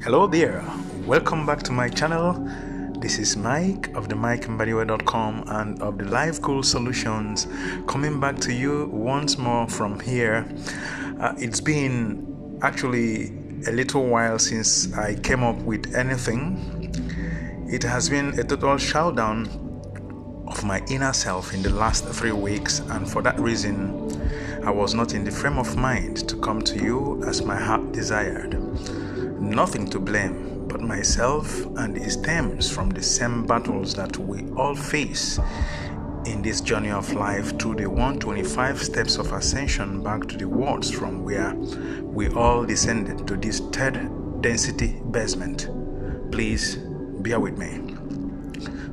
Hello there, welcome back to my channel. This is Mike of the MikeMbadiwe.com and of the Life Goal Solutions, coming back to you once more from here. It's been actually a little while since I came up with anything. It has been a total shutdown of my inner self in the last 3 weeks, and for that reason I was not in the frame of mind to come to you as my heart desired. Nothing to blame but myself, and it stems from the same battles that we all face in this journey of life through the 125 steps of ascension back to the worlds from where we all descended to this third density basement. Please bear with me.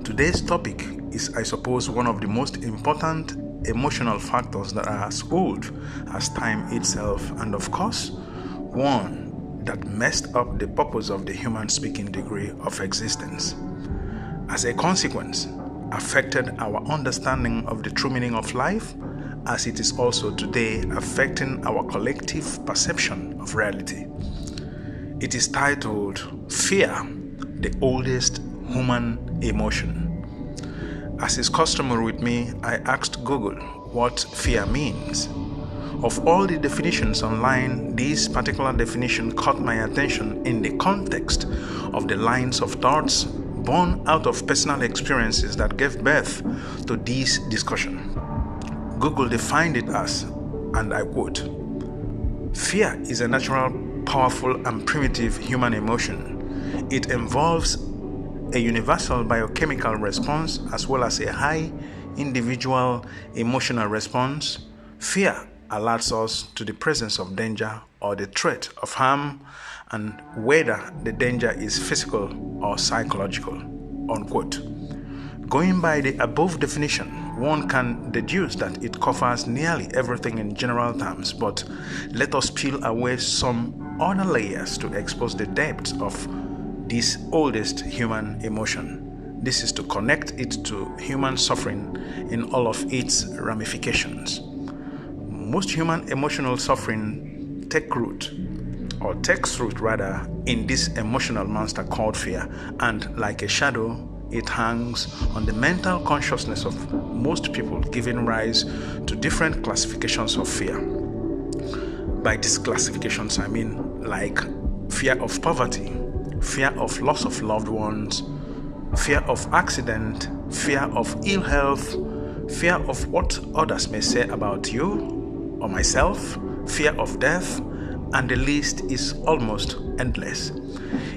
Today's topic is, I suppose, one of the most important emotional factors that are as old as time itself, and of course, one that messed up the purpose of the human speaking degree of existence. As a consequence, affected our understanding of the true meaning of life, as it is also today affecting our collective perception of reality. It is titled Fear, the Oldest Human Emotion. As is customary with me, I asked Google what fear means. Of all the definitions online, this particular definition caught my attention in the context of the lines of thoughts born out of personal experiences that gave birth to this discussion. Google defined it as, and I quote, "Fear is a natural, powerful, and primitive human emotion. It involves a universal biochemical response as well as a high individual emotional response. Fear alerts us to the presence of danger or the threat of harm, and whether the danger is physical or psychological," unquote. Going by the above definition, one can deduce that it covers nearly everything in general terms, but let us peel away some other layers to expose the depths of this oldest human emotion. This is to connect it to human suffering in all of its ramifications. Most human emotional suffering takes root in this emotional monster called fear, and like a shadow, it hangs on the mental consciousness of most people, giving rise to different classifications of fear. By these classifications, I mean like fear of poverty, fear of loss of loved ones, fear of accident, fear of ill health, fear of what others may say about you or myself, fear of death, and the list is almost endless.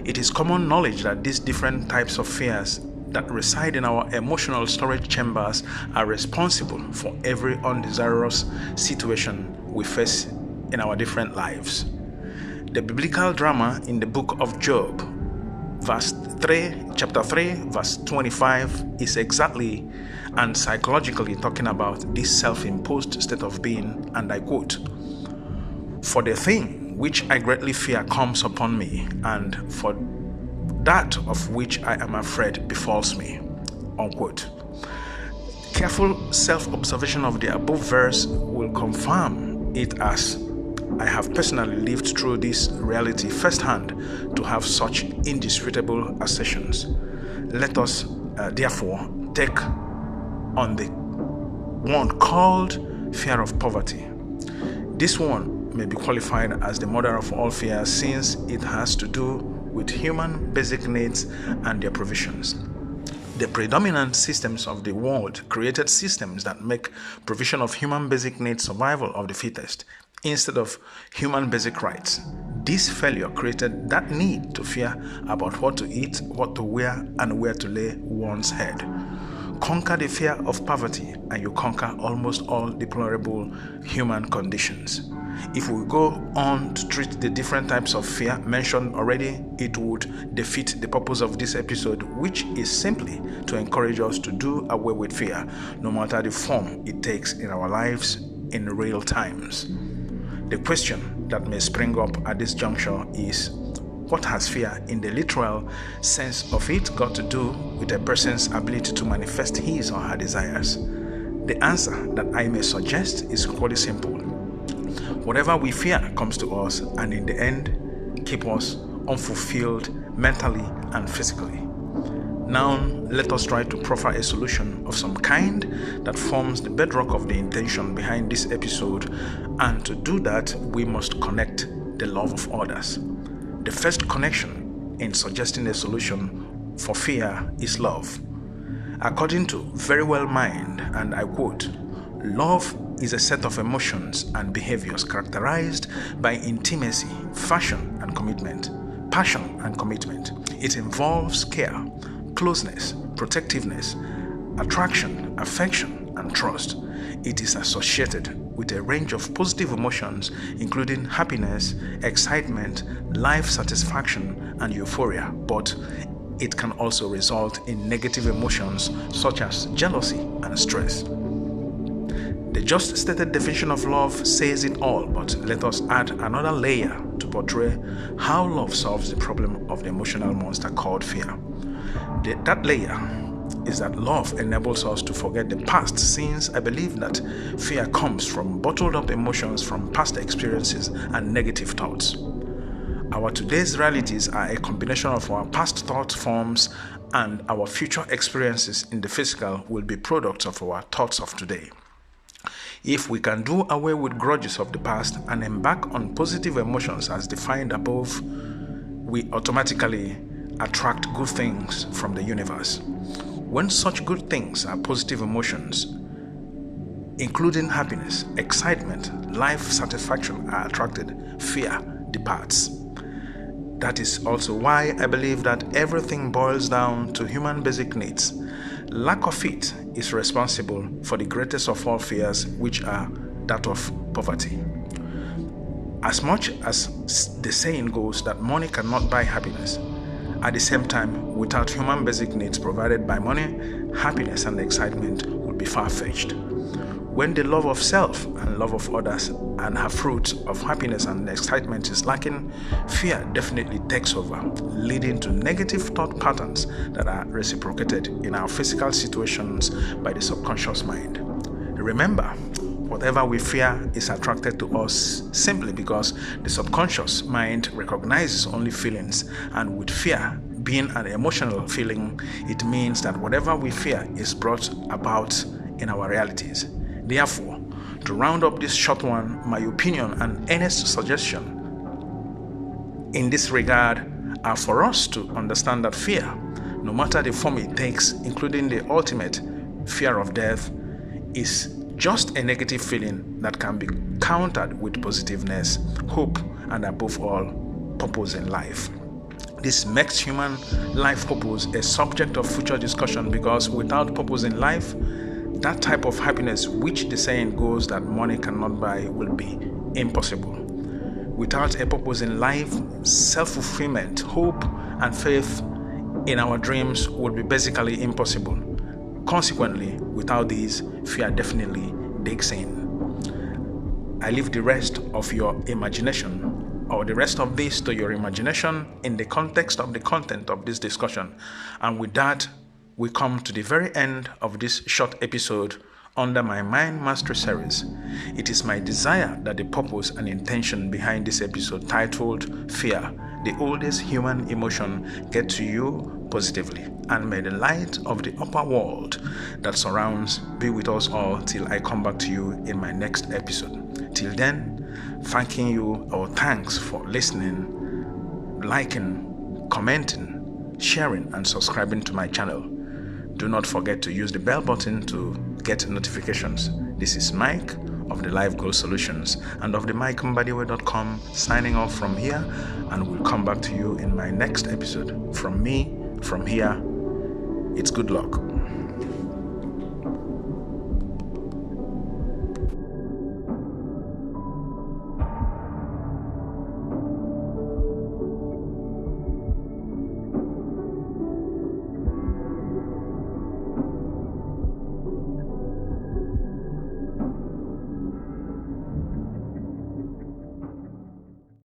It is common knowledge that these different types of fears that reside in our emotional storage chambers are responsible for every undesirous situation we face in our different lives. The biblical drama in the book of Job, chapter 3, verse 25, is exactly and psychologically talking about this self-imposed state of being, and I quote, "For the thing which I greatly fear comes upon me, and for that of which I am afraid befalls me," unquote. Careful self-observation of the above verse will confirm it, as I have personally lived through this reality firsthand to have such indisputable assertions. Let us therefore take on the one called fear of poverty. This one may be qualified as the mother of all fears, since it has to do with human basic needs and their provisions. The predominant systems of the world created systems that make provision of human basic needs survival of the fittest instead of human basic rights. This failure created that need to fear about what to eat, what to wear, and where to lay one's head. Conquer the fear of poverty, and you conquer almost all deplorable human conditions. If we go on to treat the different types of fear mentioned already, it would defeat the purpose of this episode, which is simply to encourage us to do away with fear, no matter the form it takes in our lives in real times. The question that may spring up at this juncture is, what has fear in the literal sense of it got to do with a person's ability to manifest his or her desires? The answer that I may suggest is quite simple. Whatever we fear comes to us, and in the end keep us unfulfilled mentally and physically. Now, let us try to proffer a solution of some kind that forms the bedrock of the intention behind this episode, and to do that, we must connect the love of others. The first connection in suggesting a solution for fear is love. According to Very Well Mind, and I quote, "Love is a set of emotions and behaviors characterized by intimacy, passion and commitment. It involves care, closeness, protectiveness, attraction, affection, and trust. It is associated with a range of positive emotions, including happiness, excitement, life satisfaction, and euphoria, but it can also result in negative emotions such as jealousy and stress." The just stated definition of love says it all, but let us add another layer to portray how love solves the problem of the emotional monster called fear. That layer is that love enables us to forget the past, since I believe that fear comes from bottled up emotions from past experiences and negative thoughts. Our today's realities are a combination of our past thought forms, and our future experiences in the physical will be products of our thoughts of today. If we can do away with grudges of the past and embark on positive emotions as defined above, we automatically attract good things from the universe. When such good things are positive emotions, including happiness, excitement, life satisfaction, are attracted, fear departs. That is also why I believe that everything boils down to human basic needs. Lack of it is responsible for the greatest of all fears, which are that of poverty. As much as the saying goes that money cannot buy happiness, at the same time, without human basic needs provided by money, happiness and excitement would be far-fetched. When the love of self and love of others and her fruits of happiness and excitement is lacking, fear definitely takes over, leading to negative thought patterns that are reciprocated in our physical situations by the subconscious mind. Remember, whatever we fear is attracted to us simply because the subconscious mind recognizes only feelings, and with fear being an emotional feeling, it means that whatever we fear is brought about in our realities. Therefore, to round up this short one, my opinion and earnest suggestion in this regard are for us to understand that fear, no matter the form it takes, including the ultimate fear of death, is just a negative feeling that can be countered with positiveness, hope, and above all, purpose in life. This makes human life purpose a subject of future discussion, because without purpose in life, that type of happiness which the saying goes that money cannot buy will be impossible. Without a purpose in life, self-fulfillment, hope, and faith in our dreams will be basically impossible. Consequently, without these, fear definitely digs in. I leave the rest of your imagination, or the rest of this to your imagination, in the context of the content of this discussion. And with that, we come to the very end of this short episode under my Mind Mastery series. It is my desire that the purpose and intention behind this episode, titled Fear, the oldest human emotion, get to you positively, and may the light of the upper world that surrounds be with us all till I come back to you in my next episode. Till then, thanking you, or thanks for listening, liking, commenting, sharing, and subscribing to my channel. Do not forget to use the bell button to get notifications. This is Mike of the Life Goal Solutions and of the MikeMbadiwe.com signing off from here, and we'll come back to you in my next episode. From me, from here, it's good luck.